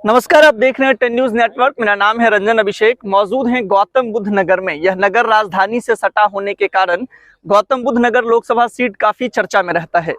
नमस्कार, आप देख रहे हैं 10 न्यूज नेटवर्क। मेरा नाम है रंजन अभिषेक। मौजूद हैं गौतम बुद्ध नगर में। यह नगर राजधानी से सटा होने के कारण गौतम बुद्ध नगर लोकसभा सीट काफी चर्चा में रहता है।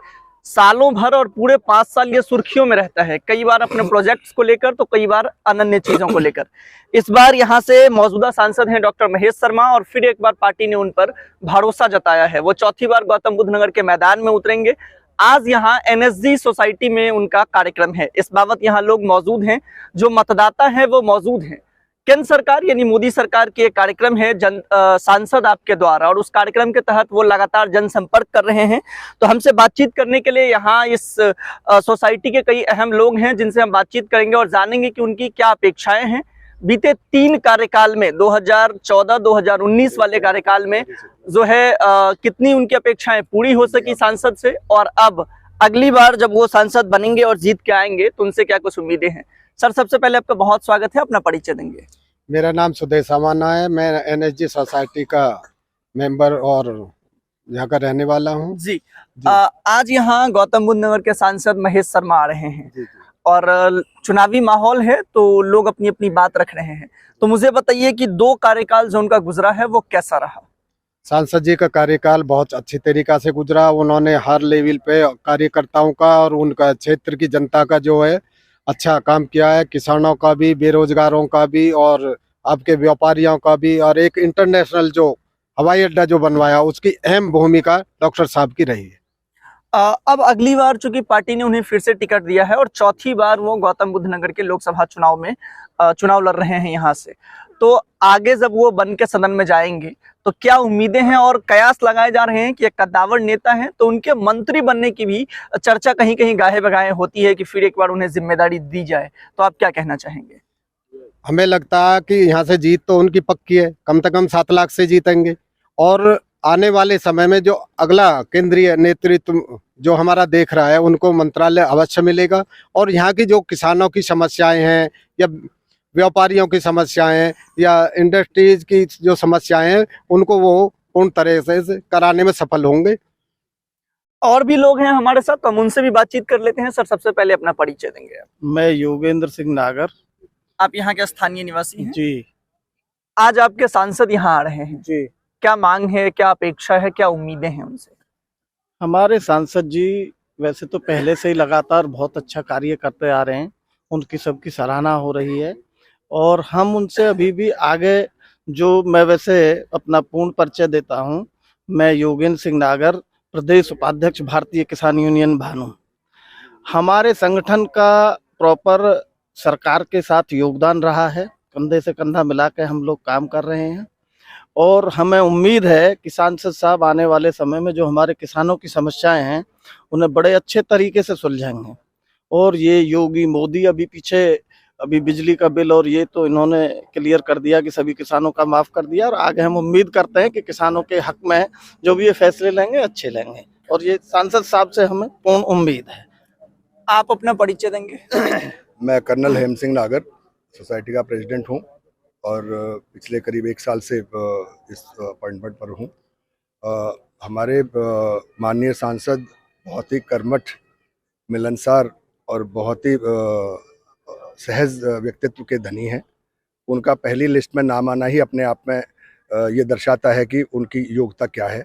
सालों भर और पूरे 5 साल ये सुर्खियों में रहता है, कई बार अपने प्रोजेक्ट्स को लेकर तो कई बार अनन्य चीजों को लेकर। इस बार यहाँ से मौजूदा सांसद हैं डॉक्टर महेश शर्मा और फिर एक बार पार्टी ने उन पर भरोसा जताया है। वो चौथी बार गौतम बुद्ध नगर के मैदान में उतरेंगे। आज यहाँ एनएसजी सोसाइटी में उनका कार्यक्रम है। इस बाबत यहाँ लोग मौजूद हैं, जो मतदाता हैं वो मौजूद हैं। केंद्र सरकार यानी मोदी सरकार की एक कार्यक्रम है सांसद आपके द्वारा, और उस कार्यक्रम के तहत वो लगातार जनसंपर्क कर रहे हैं। तो हमसे बातचीत करने के लिए यहाँ इस सोसाइटी के कई अहम लोग हैं, जिनसे हम बातचीत करेंगे और जानेंगे कि उनकी क्या अपेक्षाएं हैं। बीते 3 कार्यकाल में 2014-2019 वाले कार्यकाल में जो है कितनी उनकी अपेक्षाएं पूरी हो सकी सांसद से, और अब अगली बार जब वो सांसद बनेंगे और जीत के आएंगे तो उनसे क्या कुछ उम्मीदें हैं। सर, सबसे पहले आपका बहुत स्वागत है, अपना परिचय देंगे। मेरा नाम सुदेश अमाना है। मैं एनएसजी सोसाइटी का मेंबर और यहाँ का रहने वाला हूँ जी। आज यहाँ गौतम बुद्ध नगर के सांसद महेश शर्मा आ रहे हैं। जी। और चुनावी माहौल है तो लोग अपनी अपनी बात रख रहे हैं। तो मुझे बताइए कि 2 कार्यकाल जो उनका गुजरा है वो कैसा रहा। सांसद जी का कार्यकाल बहुत अच्छी तरीका से गुजरा। उन्होंने हर लेवल पे कार्यकर्ताओं का और उनका क्षेत्र की जनता का जो है अच्छा काम किया है। किसानों का भी, बेरोजगारों का भी और आपके व्यापारियों का भी, और एक इंटरनेशनल जो हवाई अड्डा जो बनवाया उसकी अहम भूमिका डॉक्टर साहब की रही है। अब अगली बार चूंकि पार्टी ने उन्हें फिर से टिकट दिया है और चौथी बार वो गौतम बुद्ध नगर के लोकसभा चुनाव में चुनाव लड़ रहे हैं यहाँ से, तो आगे जब वो बन के सदन में जाएंगे तो क्या उम्मीदें हैं। और कयास लगाए जा रहे हैं कि एक कद्दावर नेता है तो उनके मंत्री बनने की भी चर्चा कहीं कहीं गाहे बगाहे होती है कि फिर एक बार उन्हें जिम्मेदारी दी जाए। तो आप क्या कहना चाहेंगे। हमें लगता है कि यहाँ से जीत तो उनकी पक्की है, कम से कम 7 लाख से जीतेंगे। और आने वाले समय में जो अगला केंद्रीय नेतृत्व जो हमारा देख रहा है उनको मंत्रालय अवश्य मिलेगा। और यहाँ की जो किसानों की समस्याएं हैं या व्यापारियों की समस्याएं हैं या इंडस्ट्रीज की जो समस्याएं हैं उनको वो पूर्ण तरह से कराने में सफल होंगे। और भी लोग हैं हमारे साथ, तो हम उनसे भी बातचीत कर लेते हैं। सर, सबसे पहले अपना परिचय देंगे। मैं योगेंद्र सिंह नागर। आप यहाँ के स्थानीय निवासी हैं? जी। आज आपके सांसद यहाँ आ रहे हैं जी। क्या मांग है, क्या अपेक्षा है, क्या उम्मीदें हैं उनसे। हमारे सांसद जी वैसे तो पहले से ही लगातार बहुत अच्छा कार्य करते आ रहे हैं, उनकी सबकी सराहना हो रही है। और हम उनसे अभी भी आगे मैं वैसे अपना पूर्ण परिचय देता हूं। मैं योगेंद्र सिंह नागर, प्रदेश उपाध्यक्ष भारतीय किसान यूनियन भानु। हमारे संगठन का प्रॉपर सरकार के साथ योगदान रहा है, कंधे से कंधा मिला के हम लोग काम कर रहे हैं। और हमें उम्मीद है कि सांसद साहब आने वाले समय में जो हमारे किसानों की समस्याएं हैं उन्हें बड़े अच्छे तरीके से सुलझाएंगे। और ये योगी मोदी अभी बिजली का बिल और ये तो इन्होंने क्लियर कर दिया कि सभी किसानों का माफ कर दिया। और आगे हम उम्मीद करते हैं कि किसानों के हक में जो भी ये फैसले लेंगे अच्छे लेंगे, और ये सांसद साहब से हमें पूर्ण उम्मीद है। आप अपना परिचय देंगे। मैं कर्नल हेम सिंह नागर सोसाइटी का प्रेसिडेंट हूं और पिछले करीब 1 साल से इस अपॉइंटमेंट पर हूं। हमारे माननीय सांसद बहुत ही कर्मठ, मिलनसार और बहुत ही सहज व्यक्तित्व के धनी हैं। उनका पहली लिस्ट में नाम आना ही अपने आप में ये दर्शाता है कि उनकी योग्यता क्या है।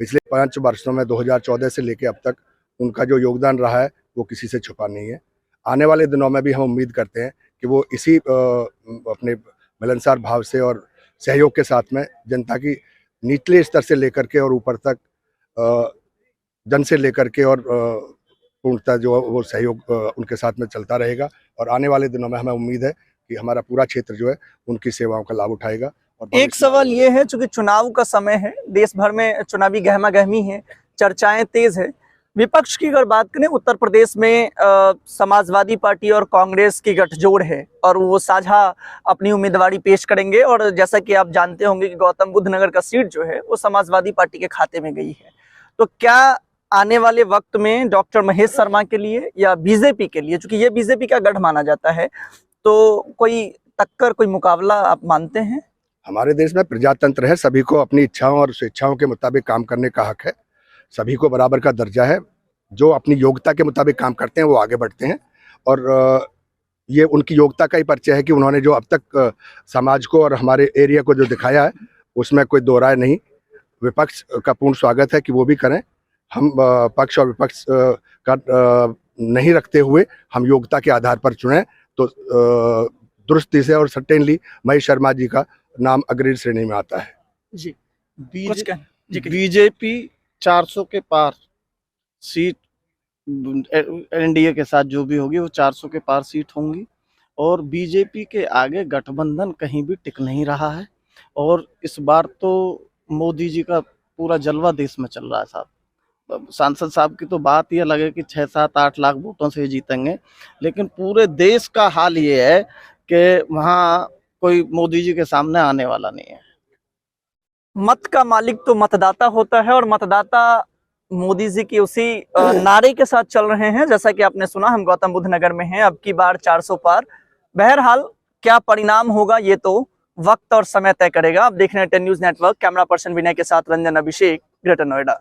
पिछले 5 वर्षों में 2014 से लेकर अब तक उनका जो योगदान रहा है वो किसी से छुपा नहीं है। आने वाले दिनों में भी हम उम्मीद करते हैं कि वो इसी अपने मिलनसार भाव से और सहयोग के साथ में जनता की निचले स्तर से लेकर के और ऊपर तक जन से लेकर के और पूर्णतः जो वो सहयोग उनके साथ में चलता रहेगा। और आने वाले दिनों में हमें उम्मीद है कि हमारा पूरा क्षेत्र जो है उनकी सेवाओं का लाभ उठाएगा। और एक सवाल ये है, चूंकि चुनाव का समय है, देश भर में चुनावी गहमा गहमी है, चर्चाएं तेज है। विपक्ष की अगर बात करें, उत्तर प्रदेश में समाजवादी पार्टी और कांग्रेस की गठजोड़ है और वो साझा अपनी उम्मीदवारी पेश करेंगे। और जैसा कि आप जानते होंगे कि गौतम बुद्ध नगर का सीट जो है वो समाजवादी पार्टी के खाते में गई है। तो क्या आने वाले वक्त में डॉक्टर महेश शर्मा के लिए या बीजेपी के लिए, चूंकि ये बीजेपी का गढ़ माना जाता है, तो कोई टक्कर, कोई मुकाबला आप मानते हैं? हमारे देश में प्रजातंत्र है, सभी को अपनी इच्छाओं और स्वेच्छाओं के मुताबिक काम करने का हक है। सभी को बराबर का दर्जा है। जो अपनी योग्यता के मुताबिक काम करते हैं वो आगे बढ़ते हैं। और ये उनकी योग्यता का ही परिचय है कि उन्होंने जो अब तक समाज को और हमारे एरिया को जो दिखाया है उसमें कोई दो राय नहीं। विपक्ष का पूर्ण स्वागत है कि वो भी करें। हम पक्ष और विपक्ष का नहीं रखते हुए हम योग्यता के आधार पर चुने तो दुरुस्ती से और सर्टेनली महेश शर्मा जी का नाम अग्रणी श्रेणी में आता है। जी कुछ कहना जी कहिए। बीजेपी 400 के पार सीट एनडीए के साथ जो भी होगी वो 400 के पार सीट होंगी और बीजेपी के आगे गठबंधन कहीं भी टिक नहीं रहा है। और इस बार तो मोदी जी का पूरा जलवा देश में चल रहा है साहब। सांसद साहब की तो बात ये लगे कि 6-7-8 लाख वोटों से जीतेंगे, लेकिन पूरे देश का हाल ये है कि वहाँ कोई मोदी जी के सामने आने वाला नहीं है। मत का मालिक तो मतदाता होता है और मतदाता मोदी जी की उसी नारे के साथ चल रहे हैं। जैसा कि आपने सुना, हम गौतम बुद्ध नगर में हैं, अब की बार 400 पार। बहरहाल क्या परिणाम होगा ये तो वक्त और समय तय करेगा। अब देख रहे हैं 10 न्यूज़ नेटवर्क, कैमरा पर्सन विनय के साथ रंजन अभिषेक, ग्रेटर नोएडा।